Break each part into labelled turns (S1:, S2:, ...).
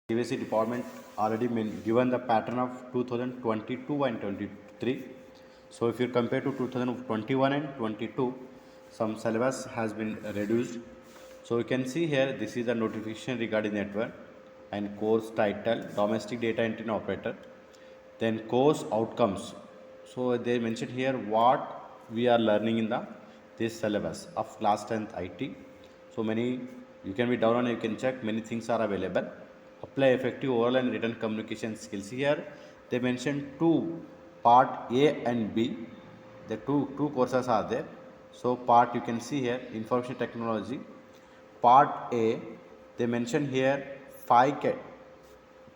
S1: CBSE department already given the pattern of 2022 and 23. So if you compare to 2021 and 22, some syllabus has been reduced. So you can see here, this is the notification regarding network and course title, domestic data entry and operator. Then course outcomes. So they mentioned here what we are learning in the this syllabus of class 10th IT. So many, you can be down and you can check, many things are available. Apply effective oral and written communication skills. Here they mentioned two, part A and B. The two courses are there. So part, you can see here, information technology. Part A, they mention here five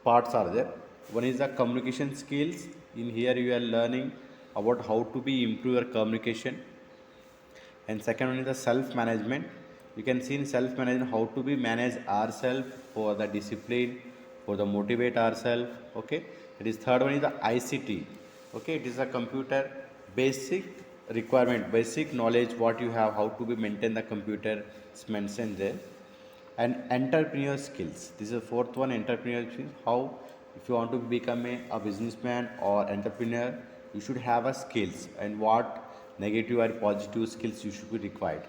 S1: parts are there. One is the communication skills. In here you are learning about how to be improve your communication. And second one is the self management. You can see in self management how to be manage ourselves for the discipline, for the motivate ourselves. Okay, it is third one is the ICT. Okay, it is a computer basic requirement, basic knowledge what you have, how to be maintain the computer. It's mentioned there. And entrepreneur skills, this is the fourth one, entrepreneur skills. How, if you want to become a businessman or entrepreneur, you should have a skills, and what negative or positive skills you should be required.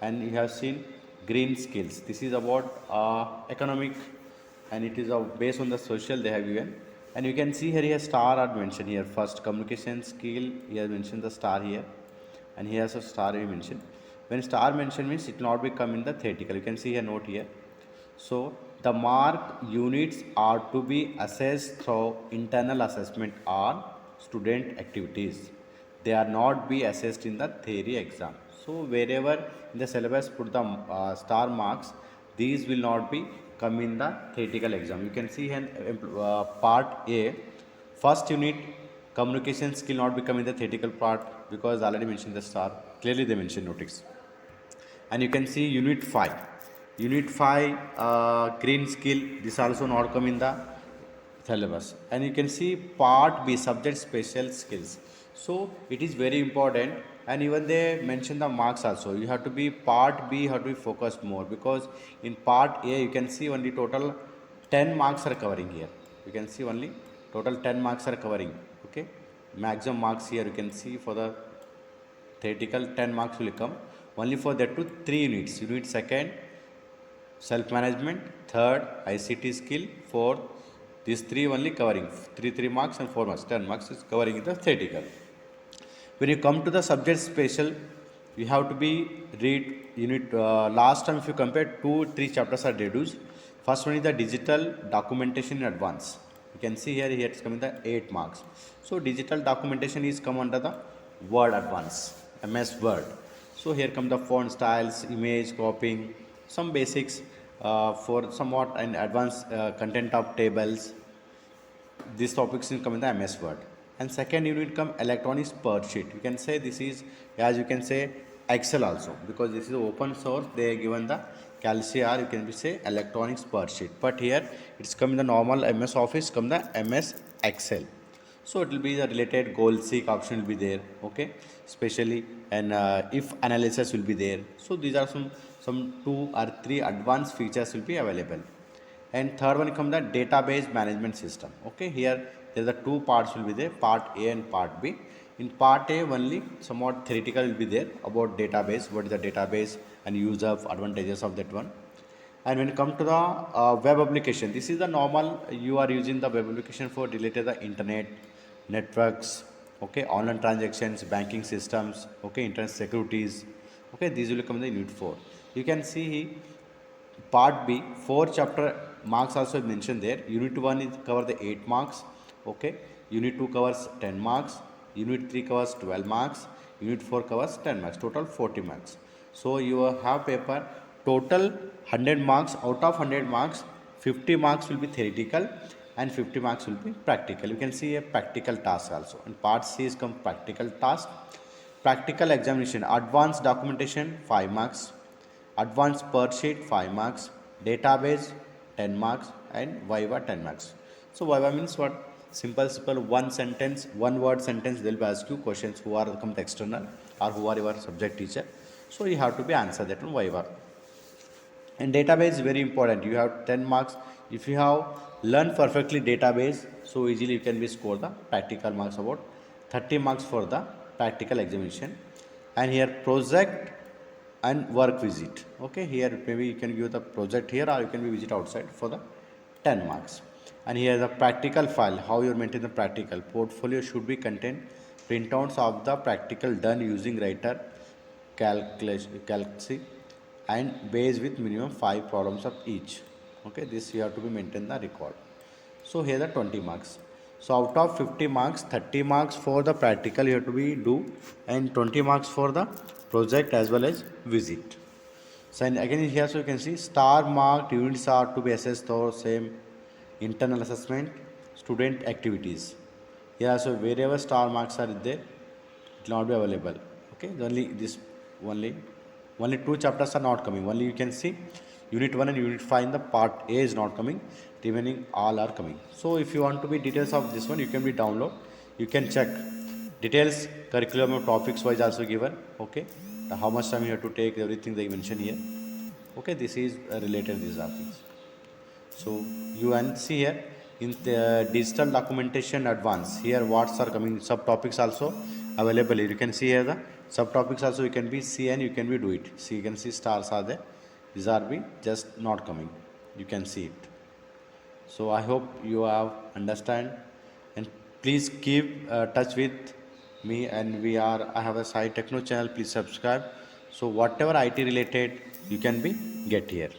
S1: And you have seen green skills, this is about economic, and it is based on the social they have given. And you can see here star are mentioned here. First communication skill, he has mentioned the star here, and he has a star he mentioned. When star mentioned means it will not be come in the theoretical. You can see a note here. So the mark units are to be assessed through internal assessment on student activities. They are not be assessed in the theory exam. So wherever in the syllabus put the star marks, these will not be come in the theoretical exam. You can see here part A, first unit communication skill not become in the theoretical part because already mentioned the star. Clearly they mentioned notice. And you can see unit 5 green skill, this also not come in the syllabus. And you can see part B subject special skills. So it is very important, and even they mention the marks also. You have to be part B, you have to be focused more, because in part A you can see only total 10 marks are covering here. You can see only total 10 marks are covering. Okay, maximum marks here you can see for the theoretical 10 marks will come only for that to 3 units. Unit second self management, third ICT skill, fourth these three only covering 3 marks, and 4 marks 10 marks is covering the theoretical. When you come to the subject special, you have to be read unit last time if you compare 2-3 chapters are reduced. First one is the digital documentation in advance. You can see here it's coming the 8 marks. So digital documentation is come under the Word advance, MS Word. So here come the font styles, image copying, some basics for somewhat and advanced content of tables. These topics will come in the MS Word. And second unit come electronics per sheet. You can say this is, as you can say, Excel also, because this is open source. They are given the CalCR, you can say electronics per sheet. But here it's come in the normal MS Office, come the MS Excel. So it will be the related goal seek option will be there. Okay, especially, and if analysis will be there. So these are some 2 or 3 advanced features will be available. And third one come the database management system. Okay, here there are the 2 parts will be there, part A and part B. In part A only somewhat theoretical will be there about database, what is the database and use of advantages of that one. And when you come to the web application, this is the normal, you are using the web application for related the internet networks. Okay, online transactions, banking systems. Okay, internet securities. Okay, these will come in the unit 4. You can see part B 4 chapter marks also mentioned there. Unit 1 is cover the 8 marks. Okay, unit 2 covers 10 marks, unit 3 covers 12 marks, unit 4 covers 10 marks, total 40 marks. So you have paper total 100 marks. Out of 100 marks, 50 marks will be theoretical and 50 marks will be practical. You can see a practical task also. And part C is come practical task. Practical examination, advanced documentation 5 marks, advanced per sheet 5 marks, database 10 marks, and Viva 10 marks. So Viva means what? Simple one sentence, one word sentence. They'll ask you questions who are come external or who are your subject teacher. So you have to be answer that one Viva. And database is very important. You have 10 marks. If you have learned perfectly database, so easily you can be score the practical marks about 30 marks for the practical examination. And here project and work visit. Okay, here maybe you can give the project here or you can be visit outside for the 10 marks. And here the practical file, how you maintain the practical. Portfolio should be contain printouts of the practical done using writer calculation and base with minimum 5 problems of each. Okay, this you have to be maintain the record. So here the 20 marks. So out of 50 marks, 30 marks for the practical you have to be do and 20 marks for the project as well as visit. So and again here so you can see star marked units are to be assessed for same internal assessment, student activities. Yeah, so wherever star marks are there, it will not be available. Okay, only this only only two chapters are not coming. Only you can see unit 1 and unit 5 in the part A is not coming, remaining all are coming. So if you want to be details of this one, you can be download, you can check details curriculum of topics wise also given. Okay, how much time you have to take, everything they mention here. Okay, this is related these are things. So you can see here in the digital documentation advance, here what's are coming subtopics also available here. You can see here the subtopics also you can be see and you can be do it. See, you can see stars are there, these are be just not coming, you can see it. So I hope you have understand, and please keep touch with me. And we are, I have a site techno channel, please subscribe. So whatever IT related you can be get here.